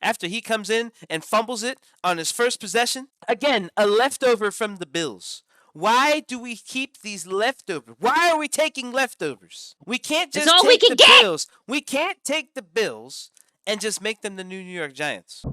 after he comes in and fumbles it on his first possession. Again, a leftover from the Bills. Why do we keep these leftovers? Why are we taking leftovers? We can't That's just all we take can the get. Bills. We can't take the Bills and just make them the new New York Giants.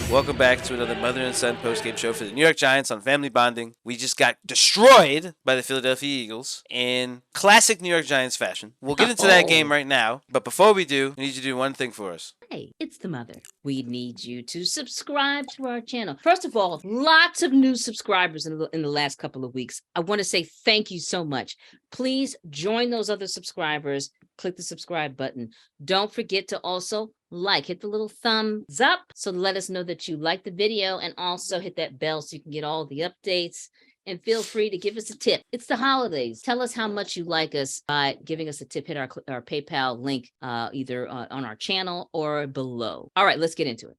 Welcome back to another mother and son postgame show for the New York Giants on Family Bonding. We just got destroyed by the Philadelphia Eagles in classic New York Giants fashion. We'll get into that game right now, but before we do, we need you to do one thing for us. Hey, it's the mother. We need you to subscribe to our channel. First of all, lots of new subscribers in the last couple of weeks. I want to say thank you so much. Please join those other subscribers. Click the subscribe button. Don't forget to also hit the little thumbs up. So let us know that you like the video, and also hit that bell so you can get all the updates. And feel free to give us a tip. It's the holidays. Tell us how much you like us by giving us a tip. Hit our PayPal link either on our channel or below. All right, let's get into it.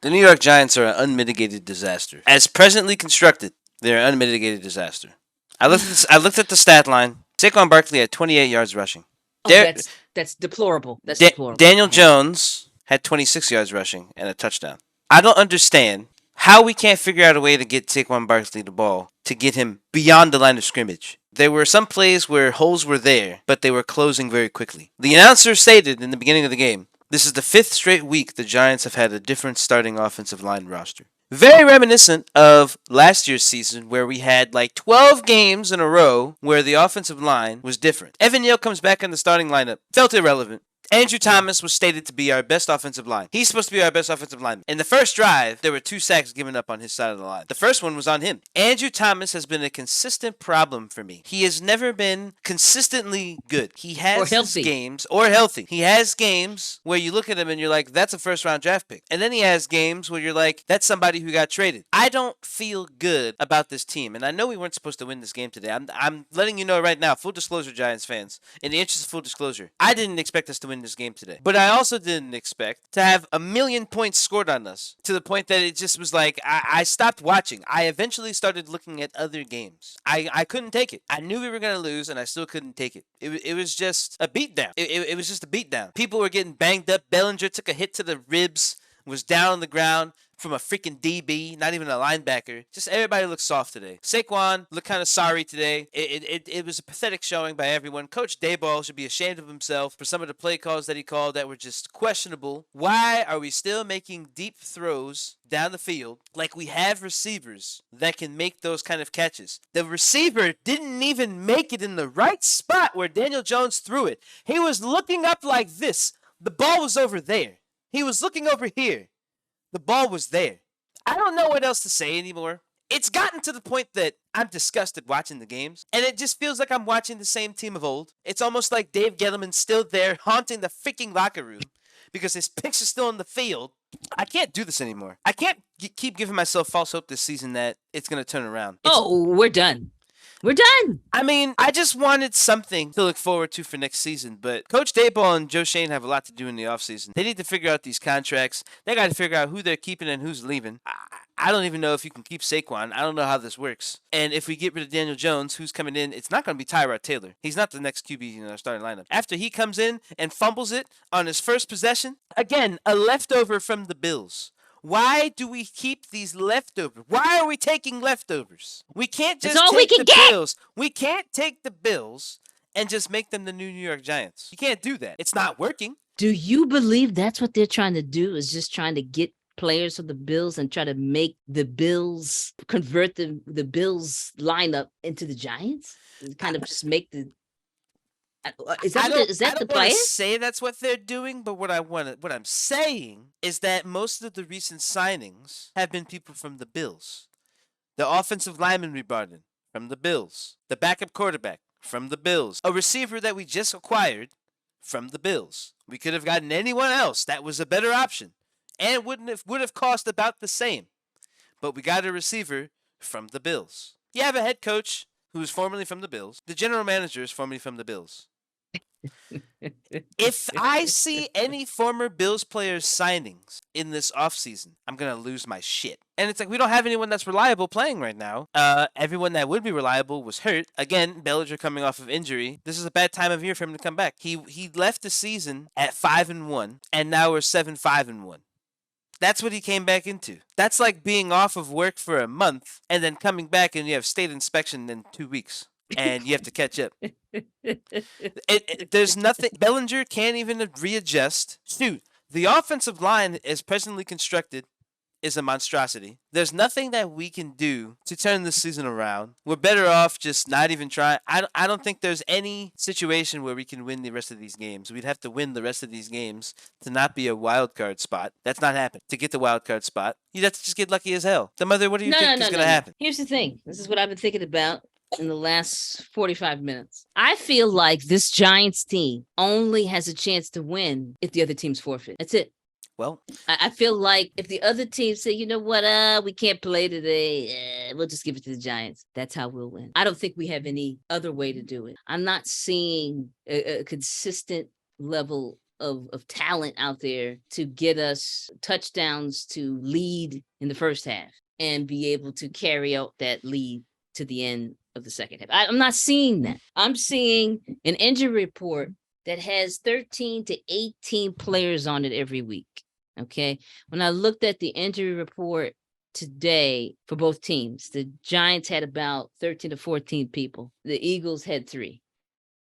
The New York Giants are an unmitigated disaster. As presently constructed, they're an unmitigated disaster. I looked at the stat line. Saquon Barkley had 28 yards rushing. That's deplorable. That's deplorable. Daniel Jones had 26 yards rushing and a touchdown. I don't understand how we can't figure out a way to get Saquon Barkley the ball to get him beyond the line of scrimmage. There were some plays where holes were there, but they were closing very quickly. The announcer stated in the beginning of the game, this is the 5th straight week the Giants have had a different starting offensive line roster. Very reminiscent of last year's season where we had like 12 games in a row where the offensive line was different. Evan Neal comes back in the starting lineup. Felt irrelevant. Andrew Thomas was stated to be our best offensive line. He's supposed to be our best offensive lineman. In the first drive, there were 2 sacks given up on his side of the line. The first one was on him. Andrew Thomas has been a consistent problem for me. He has never been consistently good. He has his games, or healthy. He has games where you look at him and you're like, that's a first-round draft pick. And then he has games where you're like, that's somebody who got traded. I don't feel good about this team. And I know we weren't supposed to win this game today. I'm letting you know right now, full disclosure, Giants fans, in the interest of full disclosure, I didn't expect us to win this game today. But I also didn't expect to have 1,000,000 points scored on us to the point that it just was like I stopped watching. I eventually started looking at other games. I couldn't take it. I knew we were going to lose, and I still couldn't take it. It was just a beatdown. It was just a beatdown. People were getting banged up. Bellinger took a hit to the ribs, was down on the ground from a freaking DB, not even a linebacker. Just everybody looked soft today. Saquon looked kind of sorry today. It was a pathetic showing by everyone. Coach Daboll should be ashamed of himself for some of the play calls that he called that were just questionable. Why are we still making deep throws down the field like we have receivers that can make those kind of catches? The receiver didn't even make it in the right spot where Daniel Jones threw it. He was looking up like this. The ball was over there. He was looking over here. The ball was there. I don't know what else to say anymore. It's gotten to the point that I'm disgusted watching the games, and it just feels like I'm watching the same team of old. It's almost like Dave Gettleman's still there haunting the freaking locker room because his picks are still on the field. I can't do this anymore. I can't keep giving myself false hope this season that it's going to turn around. We're done. We're done. I mean, I just wanted something to look forward to for next season, but Coach Daboll and Joe Schoen have a lot to do in the offseason. They need to figure out these contracts. They got to figure out who they're keeping and who's leaving. I don't even know if you can keep Saquon. I don't know how this works. And if we get rid of Daniel Jones, who's coming in, it's not going to be Tyrod Taylor. He's not the next QB in our starting lineup. After he comes in and fumbles it on his first possession, again, a leftover from the Bills. Why do we keep these leftovers? Why are we taking leftovers? We can't just take the Bills. We can't take the Bills and just make them the new New York Giants. You can't do that. It's not working. Do you believe that's what they're trying to do, is just trying to get players for the Bills and try to make the Bills, convert the Bills lineup into the Giants? Kind of just make the... Is that the plan? I don't say that's what they're doing, but what I'm saying is that most of the recent signings have been people from the Bills. The offensive lineman we brought in from the Bills. The backup quarterback from the Bills. A receiver that we just acquired from the Bills. We could have gotten anyone else that was a better option and would have cost about the same. But we got a receiver from the Bills. You have a head coach who is formerly from the Bills. The general manager is formerly from the Bills. If I see any former Bills players signings in this offseason, I'm going to lose my shit. And it's like, we don't have anyone that's reliable playing right now. Everyone that would be reliable was hurt. Again, Bellinger coming off of injury. This is a bad time of year for him to come back. He left the season at 5-1, and now we're 7-5-1. That's what he came back into. That's like being off of work for a month and then coming back and you have state inspection in 2 weeks and you have to catch up. There's nothing. Bellinger can't even readjust. Shoot, the offensive line is presently constructed is a monstrosity. There's nothing that we can do to turn this season around. We're better off just not even trying. I don't think there's any situation where we can win the rest of these games. We'd have to win the rest of these games to not be a wild card spot. That's not happening. To get the wild card spot, you'd have to just get lucky as hell. The mother, what do you think is going to happen? Here's the thing. This is what I've been thinking about in the last 45 minutes. I feel like this Giants team only has a chance to win if the other team's forfeit. That's it. Well, I feel like if the other team say, you know what, we can't play today, we'll just give it to the Giants. That's how we'll win. I don't think we have any other way to do it. I'm not seeing a consistent level of talent out there to get us touchdowns to lead in the first half and be able to carry out that lead to the end of the second half. I'm not seeing that. I'm seeing an injury report that has 13 to 18 players on it every week. Okay. When I looked at the injury report today for both teams, the Giants had about 13 to 14 people. The Eagles had 3.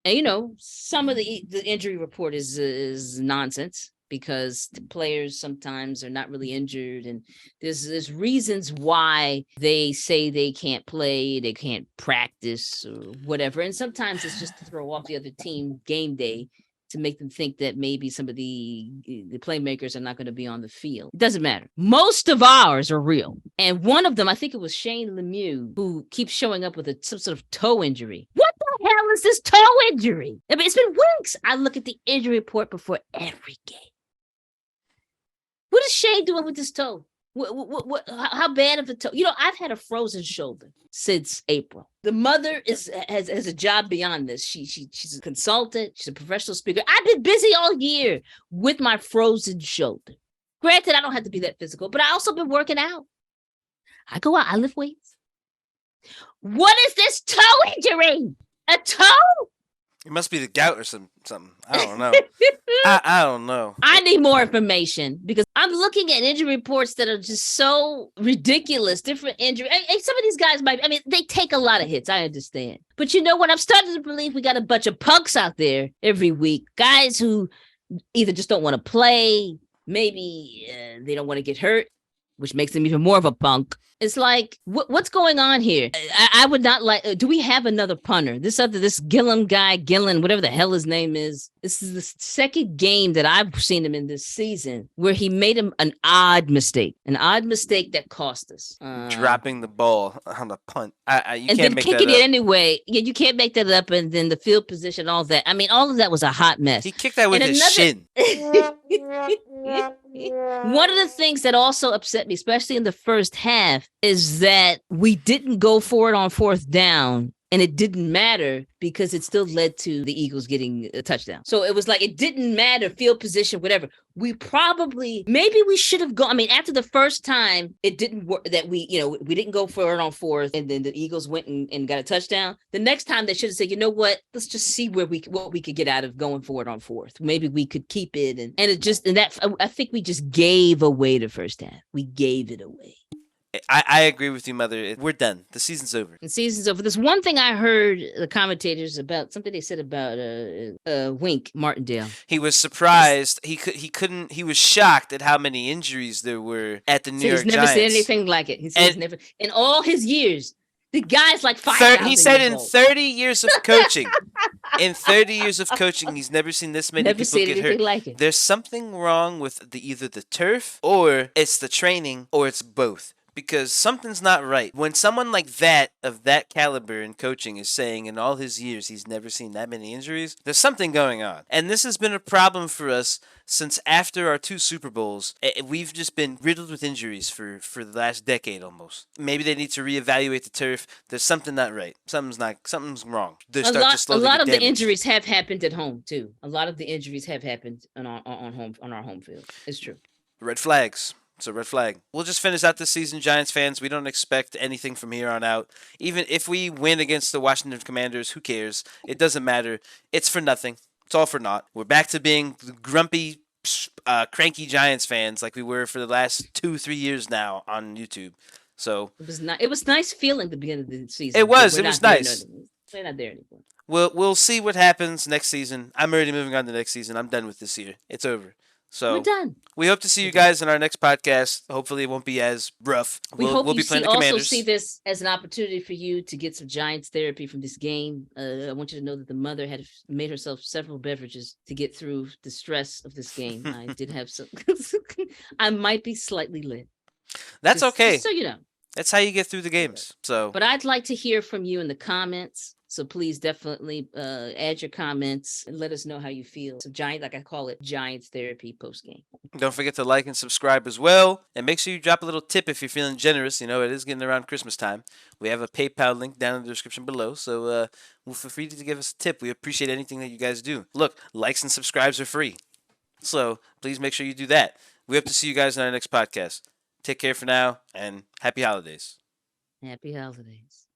And, some of the injury report is nonsense because the players sometimes are not really injured. And there's reasons why they say they can't play, they can't practice or whatever. And sometimes it's just to throw off the other team game day to make them think that maybe some of the playmakers are not going to be on the field. It doesn't matter. Most of ours are real. And one of them, I think it was Shane Lemieux, who keeps showing up with some sort of toe injury. What the hell is this toe injury? I mean, it's been weeks. I look at the injury report before every game. What is Shane doing with this toe? How bad of a toe? I've had a frozen shoulder since April. The mother has a job beyond this. She's a consultant. She's a professional speaker. I've been busy all year with my frozen shoulder. Granted, I don't have to be that physical, but I also been working out. I go out. I lift weights. What is this toe injury? A toe? It must be the gout or something. I don't know. I don't know. I need more information because I'm looking at injury reports that are just so ridiculous. Different injury. And some of these guys they take a lot of hits. I understand. But you know what? I'm starting to believe we got a bunch of punks out there every week. Guys who either just don't want to play. Maybe they don't want to get hurt, which makes them even more of a punk. It's like, what's going on here? I would not like, do we have another punter? This Gillen, whatever the hell his name is. This is the second game that I've seen him in this season where he made an odd mistake that cost us. Dropping the ball on the punt. You and can't then make kicking that it up. Anyway. Yeah, you can't make that up. And then the field position, all that. I mean, all of that was a hot mess. He kicked that with his shin. One of the things that also upset me, especially in the first half, is that we didn't go for it on fourth down. And it didn't matter because it still led to the Eagles getting a touchdown. So it was like, it didn't matter, field position, whatever. Maybe we should have gone. I mean, after the first time, it didn't work that we didn't go for it on fourth and then the Eagles went and got a touchdown. The next time they should have said, you know what, let's just see what we could get out of going for it on fourth. Maybe we could keep it. I think we just gave away the first half. We gave it away. I agree with you, Mother. We're done. The season's over. The season's over. There's one thing I heard the commentators about, something they said about Wink Martindale. He was surprised. He was shocked at how many injuries there were at the New York Giants. He's never seen anything like it. He said he's never, in all his years, the guy's like 5,000 He said years in old. 30 years of coaching, he's never seen this many people get hurt. Like it. There's something wrong with either the turf or it's the training or it's both. because something's not right. When someone like that, of that caliber in coaching, is saying in all his years he's never seen that many injuries, there's something going on. And this has been a problem for us since after our 2 Super Bowls. We've just been riddled with injuries for the last decade almost. Maybe they need to reevaluate the turf. There's something not right. Something's wrong. They A start to lot, a slowly lot get of the damaged. injuries have happened at home too. A lot of the injuries have happened on our home field. It's true. Red flags. It's a red flag. We'll just finish out this season, Giants fans. We don't expect anything from here on out. Even if we win against the Washington Commanders, who cares? It doesn't matter. It's for nothing. It's all for naught. We're back to being grumpy, cranky Giants fans like we were for the last 2-3 years now on YouTube. So It was not. It was nice feeling the beginning of the season. it but was. we're It was not there nice. no- We're not there anymore. We'll see what happens next season. I'm already moving on to next season. I'm done with this year. It's over. We're So done. we hope to see you We're done. guys in our next podcast. Hopefully, it won't be as rough. We hope we'll you be playing see, the also Commanders. see this as an opportunity for you to get some Giants therapy from this game. I want you to know that the mother had made herself several beverages to get through the stress of this game. I did have some. I might be slightly lit. That's okay. Just so you know. That's how you get through the games. So, But I'd like to hear from you in the comments. So please definitely add your comments and let us know how you feel. So Giant, like I call it, Giants therapy post game. don't forget to like and subscribe as well. And make sure you drop a little tip if you're feeling generous. You know, it is getting around Christmas time. We have a PayPal link down in the description below. So, feel free to give us a tip. We appreciate anything that you guys do. Look, likes and subscribes are free. So, please make sure you do that. We hope to see you guys in our next podcast. Take care for now and happy holidays. Happy holidays.